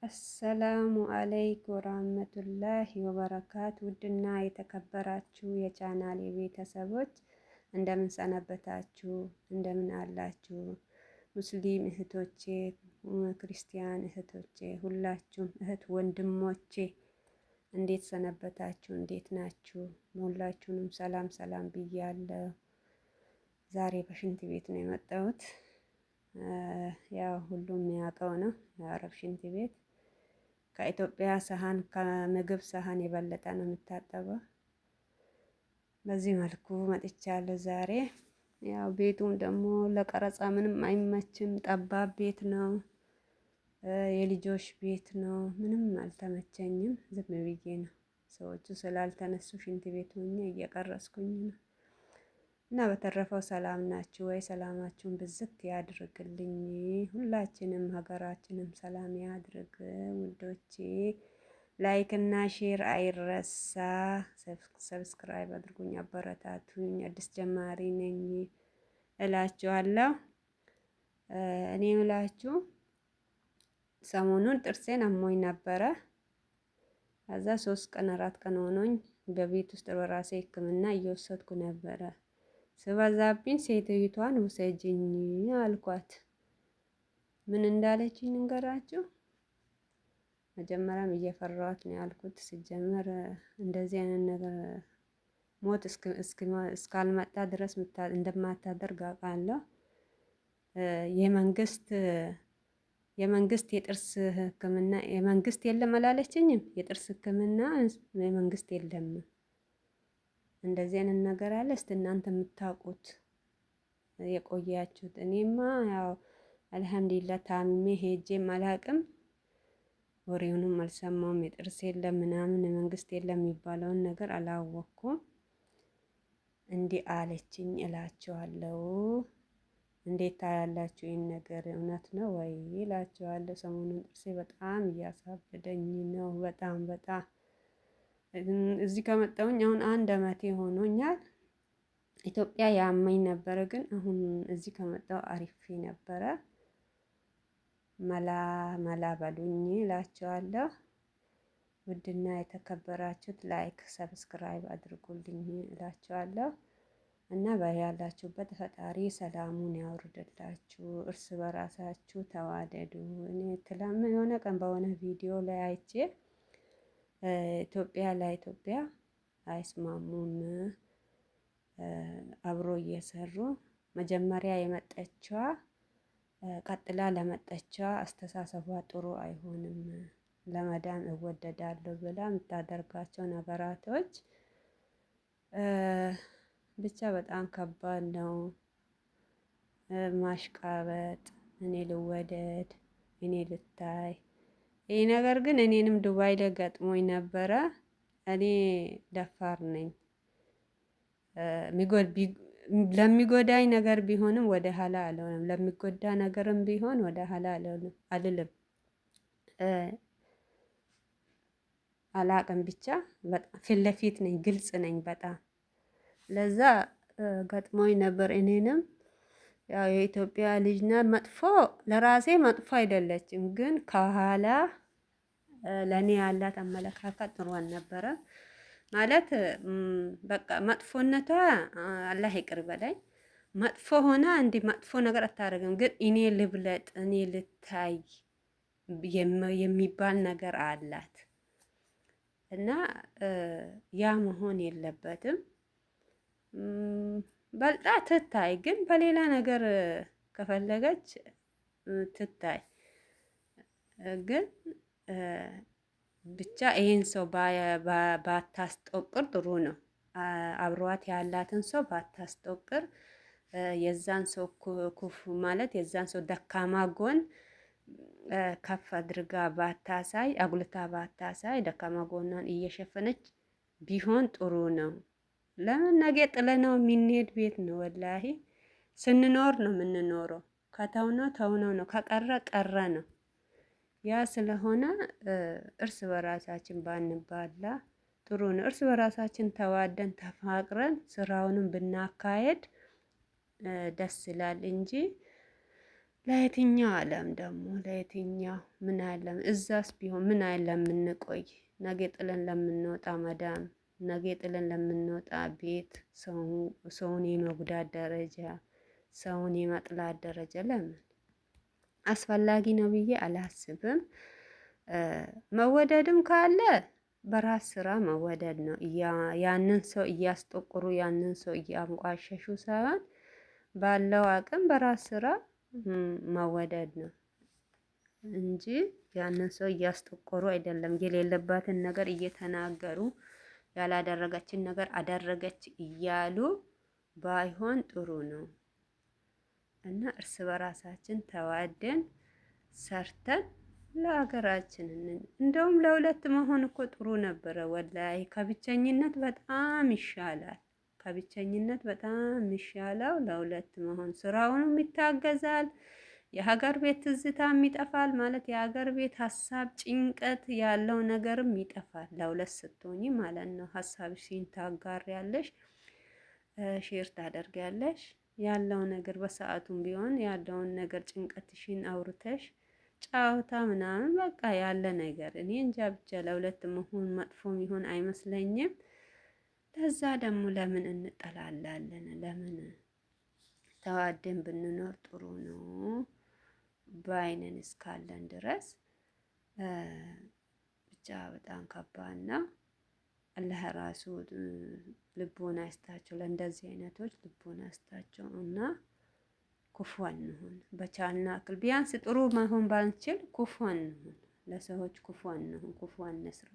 አሰላሙ አለይኩም ወራህመቱላሂ ወበረካቱ። ውድና የተከበራችሁ የቻናሌ ቤተሰቦች እንደምን ሰነበታችሁ? እንደምን አላችሁ? ሙስሊም እህቶቼ፣ ክርስቲያን እህቶቼ፣ ሁላችሁም እህት ወንድሞቼ እንዴት ሰነበታችሁ? እንዴት ናችሁ? ሁላችሁንም ሰላም ሰላም ብያለሁ። ዛሬ በሽንት ቤት ነው የመጣሁት። ያው ሁሉም የሚያውቀው ነው የአረብ ሽንት ቤት ከኢትዮጵያ ሰሃን ከምግብ ሰሃን የበለጠ ነው የምታጠበው። በዚህ መልኩ መጥቻለሁ ዛሬ። ያው ቤቱም ደግሞ ለቀረጻ ምንም አይመችም፣ ጠባብ ቤት ነው፣ የልጆች ቤት ነው። ምንም አልተመቸኝም። ዝም ብዬ ነው ሰዎቹ ስላልተነሱ ሽንት ቤት ሆኜ እየቀረጽኩኝ ነው። እና በተረፈው ሰላም ናችሁ ወይ? ሰላማችሁን ብዝት ያድርግልኝ። ሁላችንም ሀገራችንም ሰላም ያድርግ ውዶቼ። ላይክ እና ሼር አይረሳ። ሰብስክራይብ አድርጉኝ፣ አበረታቱኝ። አዲስ ጀማሪ ነኝ እላችኋለሁ። እኔ እላችሁ ሰሞኑን ጥርሴን አሞኝ ነበረ። ከዛ 3 ቀን 4 ቀን ሆኖኝ በቤት ውስጥ በራሴ ሕክምና እየወሰድኩ ነበረ። ስበዛብኝ ሴትዮቷን ውሰጂኝ አልኳት። ምን እንዳለችኝ እንገራችሁ። መጀመሪያም እየፈራኋት ነው ያልኩት። ሲጀመር እንደዚህ አይነት ነገር ሞት እስካልመጣ ድረስ እንደማታደርግ አውቃለሁ። የመንግስት የጥርስ ህክምና የመንግስት የለም አላለችኝም። የጥርስ ህክምና የመንግስት የለም። እንደዚህ አይነት ነገር አለ። እስቲ እናንተ የምታውቁት የቆያችሁት። እኔማ ያው አልሐምዱሊላህ ታምሜ ሄጄም አላቅም፣ ወሬውንም አልሰማውም። የጥርስ የለም ምናምን የመንግስት የለም የሚባለውን ነገር አላወቅኩም። እንዲህ አለችኝ እላችኋለሁ። እንዴት ታያላችሁ? ይህን ነገር እውነት ነው ወይ እላችኋለሁ። ሰሞኑን ጥርሴ በጣም እያሳበደኝ ነው። በጣም እዚህ ከመጣሁኝ አሁን 1 አመቴ ሆኖኛል። ኢትዮጵያ ያመኝ ነበረ፣ ግን አሁን እዚህ ከመጣሁ አሪፌ ነበረ። መላ በሉኝ እላችኋለሁ። ውድና የተከበራችሁት ላይክ ሰብስክራይብ አድርጉልኝ እላችኋለሁ። እና በያላችሁበት ፈጣሪ ሰላሙን ያውርድላችሁ። እርስ በራሳችሁ ተዋደዱ። እኔ የሆነ ቀን በሆነ ቪዲዮ ላይ አይቼ ኢትዮጵያ አይስማሙም አብሮ እየሰሩ መጀመሪያ የመጣችዋ ቀጥላ ለመጣችዋ አስተሳሰቧ ጥሩ አይሆንም። ለመዳም እወደዳለሁ ብላ የምታደርጋቸው ነገራቶች ብቻ በጣም ከባድ ነው። ማሽቃበጥ፣ እኔ ልወደድ፣ እኔ ልታይ። ይህ ነገር ግን እኔንም ዱባይ ላይ ገጥሞኝ ነበረ። እኔ ደፋር ነኝ። ለሚጎዳኝ ነገር ቢሆንም ወደ ኋላ አልሆንም። ለሚጎዳ ነገርም ቢሆን ወደ ኋላ አልልም። አላቅም ብቻ በጣም ፊት ለፊት ነኝ፣ ግልጽ ነኝ በጣም። ለዛ ገጥሞኝ ነበር። እኔንም ያው የኢትዮጵያ ልጅ ና መጥፎ ለራሴ መጥፎ አይደለችም፣ ግን ከኋላ ለኔ ያላት አመለካከት ጥሩ አልነበረም። ማለት በቃ መጥፎነቷ አላህ ይቅር በለኝ። መጥፎ ሆና እንዲህ መጥፎ ነገር አታደርግም፣ ግን እኔ ልብለጥ፣ እኔ ልታይ የሚባል ነገር አላት። እና ያ መሆን የለበትም። በልጣ ትታይ፣ ግን በሌላ ነገር ከፈለገች ትታይ። ግን ብቻ ይሄን ሰው ባታስጠቅር ጥሩ ነው። አብሯት ያላትን ሰው ባታስጠቅር፣ የዛን ሰው ኩፍ ማለት የዛን ሰው ደካማ ጎን ከፍ አድርጋ ባታሳይ፣ አጉልታ ባታሳይ፣ ደካማ ጎኗን እየሸፈነች ቢሆን ጥሩ ነው። ለምን ነገ ጥለነው የምንሄድ ቤት ነው። ወላሂ ስንኖር ነው የምንኖረው። ከተውነው ተውነው ነው፣ ከቀረ ቀረ ነው። ያ ስለሆነ እርስ በራሳችን ባንባላ ጥሩ ነው። እርስ በራሳችን ተዋደን ተፋቅረን ስራውንም ብናካሄድ ደስ ይላል እንጂ ለየትኛው ዓለም ደግሞ ለየትኛው ምን አለም እዛስ ቢሆን ምን አለም የምንቆይ ነገ ጥለን ለምንወጣ መዳም ነገ ጥለን ለምንወጣ ቤት ሰውን የመጉዳት ደረጃ ሰውን የመጥላት ደረጃ ለምን አስፈላጊ ነው ብዬ አላስብም። መወደድም ካለ በራስ ስራ መወደድ ነው። ያንን ሰው እያስጠቆሩ ያንን ሰው እያንቋሸሹ ሳይሆን ባለው አቅም በራስ ስራ መወደድ ነው እንጂ ያንን ሰው እያስጠቆሩ አይደለም። የሌለባትን ነገር እየተናገሩ ያላደረገችን ነገር አደረገች እያሉ ባይሆን ጥሩ ነው። እና እርስ በራሳችን ተዋደን ሰርተን ለሀገራችን እንደውም ለሁለት መሆን እኮ ጥሩ ነበረ። ወላሂ ከብቸኝነት በጣም ይሻላል። ከብቸኝነት በጣም የሚሻለው ለሁለት መሆን ስራውንም ይታገዛል። የሀገር ቤት ትዝታም ይጠፋል ማለት የሀገር ቤት ሀሳብ ጭንቀት ያለው ነገርም ይጠፋል። ለሁለት ስትሆኚ ማለት ነው። ሀሳብሽን ታጋሪያለሽ፣ ሼር ታደርጊያለሽ። ያለው ነገር በሰአቱም ቢሆን ያለውን ነገር ጭንቀትሽን አውርተሽ ጫውታ ምናምን በቃ ያለ ነገር እኔ እንጃ ብቻ ለሁለት መሆን መጥፎም ይሆን አይመስለኝም። ለዛ ደግሞ ለምን እንጠላላለን? ለምን ተዋደን ብንኖር ጥሩ ነው። በአይነን እስካለን ድረስ ብቻ በጣም ከባድ ነው። አላህ ራሱ ልቦና ይስጣቸው፣ ለእንደዚህ አይነቶች ልቦና ይስጣቸው እና ክፉ አንሁን። በቻልነው አክል ቢያንስ ጥሩ መሆን ባንችል ክፉ አንሁን፣ ለሰዎች ክፉ አንሁን፣ ክፉ አንስራ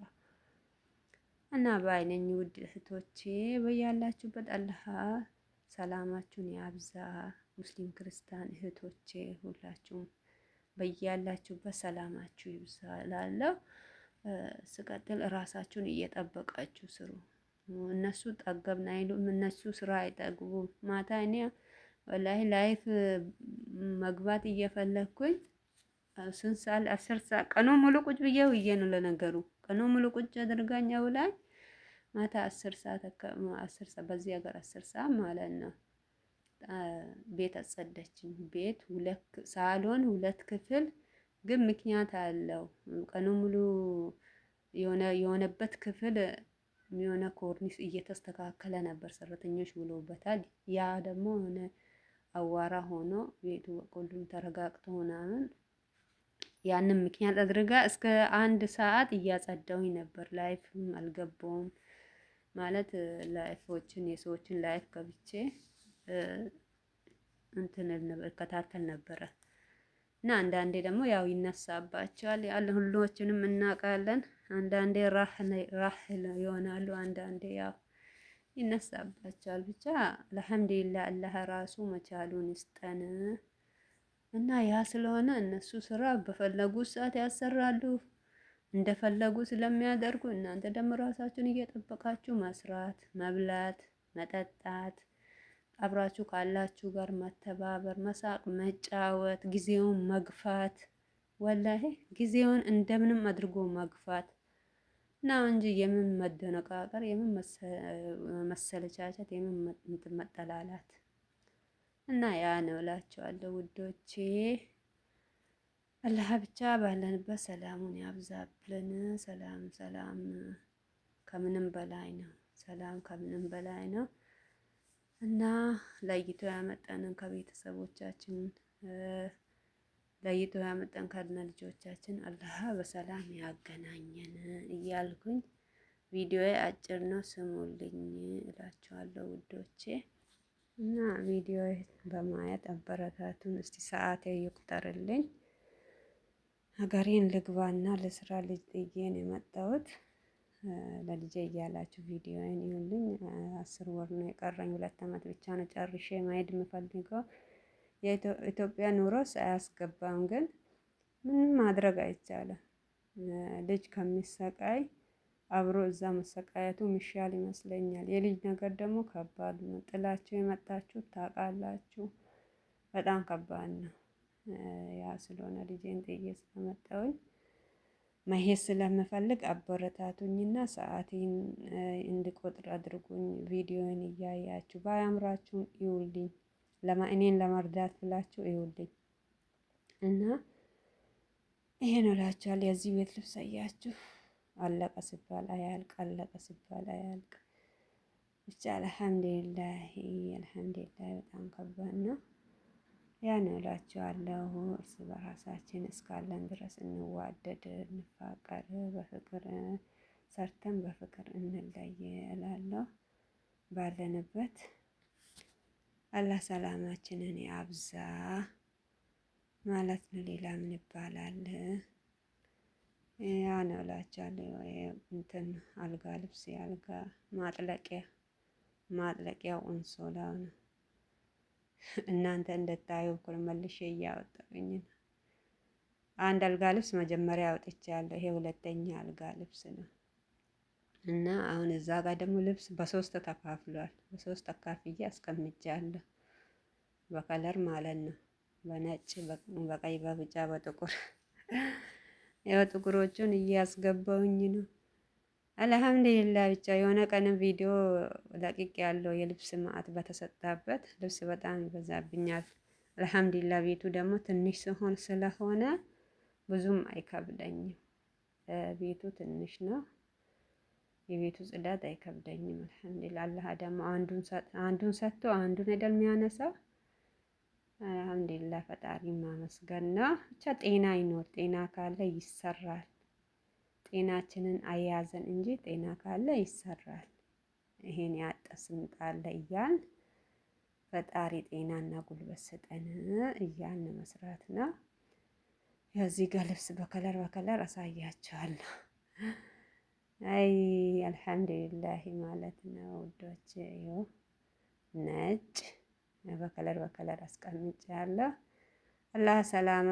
እና በአይነኝ ውድ እህቶቼ በያላችሁበት አላህ ሰላማችሁን ያብዛ። ሙስሊም ክርስቲያን እህቶቼ ሁላችሁም በያላችሁበት ሰላማችሁ ይብዛ እላለሁ። ስቀጥል እራሳችሁን እየጠበቃችሁ ስሩ። እነሱ ጠገብን አይሉም፣ እነሱ ስራ አይጠግቡም። ማታ እኔ ወላሂ ላይፍ መግባት እየፈለኩኝ ስንት ሰዓት 10 ሰዓት ቀኑን ሙሉ ቁጭ ብዬ ውዬ ነው። ለነገሩ ቀኑን ሙሉ ቁጭ አድርጋኝ አውላኝ ማታ 10 ሰዓት 10 ሰዓት በዚህ ሀገር 10 ሰዓት ማለት ነው። ቤት አጸዳችኝ። ቤት ሳሎን 2 ክፍል ግን ምክንያት አለው። ቀኑን ሙሉ የሆነበት ክፍል የሆነ ኮርኒስ እየተስተካከለ ነበር፣ ሰራተኞች ውለውበታል። ያ ደግሞ የሆነ አዋራ ሆኖ ቤቱ ሁሉም ተረጋግቶ ምናምን ያንን ምክንያት አድርጋ እስከ 1 ሰዓት እያጸዳሁኝ ነበር። ላይፍም አልገባውም ማለት ላይፎችን የሰዎችን ላይፍ ገብቼ እንትን እከታተል ነበረ። እና አንዳንዴ ደግሞ ያው ይነሳባቸዋል ያለ ሁሎችንም እናውቃለን። አንዳንዴ ራህል ይሆናሉ፣ አንዳንዴ ያው ይነሳባቸዋል። ብቻ አልሐምዱሊላህ አላህ ራሱ መቻሉን ይስጠን። እና ያ ስለሆነ እነሱ ስራ በፈለጉት ሰዓት ያሰራሉ እንደፈለጉ ስለሚያደርጉ፣ እናንተ ደግሞ ራሳችሁን እየጠበቃችሁ መስራት፣ መብላት፣ መጠጣት፣ አብራችሁ ካላችሁ ጋር መተባበር፣ መሳቅ፣ መጫወት፣ ጊዜውን መግፋት፣ ወላሂ ጊዜውን እንደምንም አድርጎ መግፋት ነው እንጂ የምን መደነቃቀር፣ የምን መሰለቻቸት፣ የምን መጠላላት እና ያ ነው እላቸዋለሁ ውዶቼ። አላህ ብቻ ባለንበት ሰላሙን ያብዛብልን። ሰላም ከምንም በላይ ነው። ሰላም ከምንም በላይ ነው እና ለይቶ ያመጣንን ከቤተሰቦቻችን ለይቶ ያመጣን ከነ ልጆቻችን አላህ በሰላም ያገናኘን እያልኩኝ ቪዲዮዬ አጭር ነው፣ ስሙልኝ እላቸዋለሁ ውዶቼ። እና ቪዲዮ በማየት አበረታቱን። እስቲ ሰዓቴ ይቁጠርልኝ። ሀገሬን ልግባና ለስራ ልጅ ጥዬ ነው የመጣሁት። ለልጄ እያላችሁ ቪዲዮዬን ይሁንልኝ። 10 ወር ነው የቀረኝ፣ 2 አመት ብቻ ነው ጨርሼ መሄድ የምፈልገው። የኢትዮጵያ ኑሮስ አያስገባም፣ ግን ምንም ማድረግ አይቻልም። ልጅ ከሚሰቃይ አብሮ እዛ መሰቃየቱ ሚሻል ይመስለኛል። የልጅ ነገር ደግሞ ከባድ ነው። ጥላችሁ የመጣችሁ ታውቃላችሁ፣ በጣም ከባድ ነው። ያ ስለሆነ ልጄን ጥዬ ስለመጣሁኝ መሄድ ስለምፈልግ አበረታቱኝና ሰዓቴን እንድቆጥር አድርጉኝ። ቪዲዮን እያያችሁ ባያምራችሁም ይውልኝ፣ እኔን ለመርዳት ብላችሁ ይውልኝ። እና ይሄን እላችኋለሁ። የዚህ ቤት ልብስ አያችሁ፣ አለቀ ሲባል አያልቅ፣ አለቀ ሲባል አያልቅ። ብቻ አልሐምዱሊላህ አልሐምዱሊላህ በጣም ከባድ ነው። ያን እላችኋለሁ። እርስ በራሳችን እስካለን ድረስ እንዋደድ፣ እንፋቀር፣ በፍቅር ሰርተን በፍቅር እንለይ እላለሁ። ባለንበት አላህ ሰላማችንን ያብዛ ማለት ነው። ሌላ ምን ይባላል? ያ ነው እላችኋለሁ። እንትን አልጋ ልብስ የአልጋ ማጥለቂያው አንሶላው ነው። እናንተ እንድታዩ እኮ መልሼ እያወጣሁኝ ነው። አንድ አልጋ ልብስ መጀመሪያ አውጥቻለሁ። ይሄ ሁለተኛ አልጋ ልብስ ነው። እና አሁን እዛ ጋር ደግሞ ልብስ በሶስት ተካፍሏል። በሶስት አካፍዬ አስቀምጫለሁ። በከለር ማለት ነው። በነጭ፣ በቀይ፣ በቢጫ፣ በጥቁር ያው ጥቁሮቹን እያስገባሁኝ ነው። አልሐምዱሊላህ ብቻ የሆነ ቀን ቪዲዮ ለቅቅ ያለው የልብስ ማዕት በተሰጣበት ልብስ በጣም ይበዛብኛል። አልሐምዱሊላህ ቤቱ ደግሞ ትንሽ ሲሆን ስለሆነ ብዙም አይከብደኝም። ቤቱ ትንሽ ነው። የቤቱ ጽዳት አይከብደኝም። አልሐምዱሊላህ አላህ ደግሞ አንዱን ሰጥቶ አንዱን አይደል የሚያነሳው። አልሐምዱሊላህ ፈጣሪ ማመስገን ነው። ብቻ ጤና ይኖር። ጤና ካለ ይሰራል። ጤናችንን አያዘን እንጂ ጤና ካለ ይሰራል። ይሄን ያጣ ስንት አለ እያልን ፈጣሪ ጤናና ጉልበት ስጠን እያልን መስራት ነው። የዚህ ጋር ልብስ በከለር አሳያቸዋለሁ። አይ አልሐምዱሊላህ ማለት ነው ውዶች። ይኸው ነጭ በከለር አስቀምጫለሁ። አላህ ሰላማ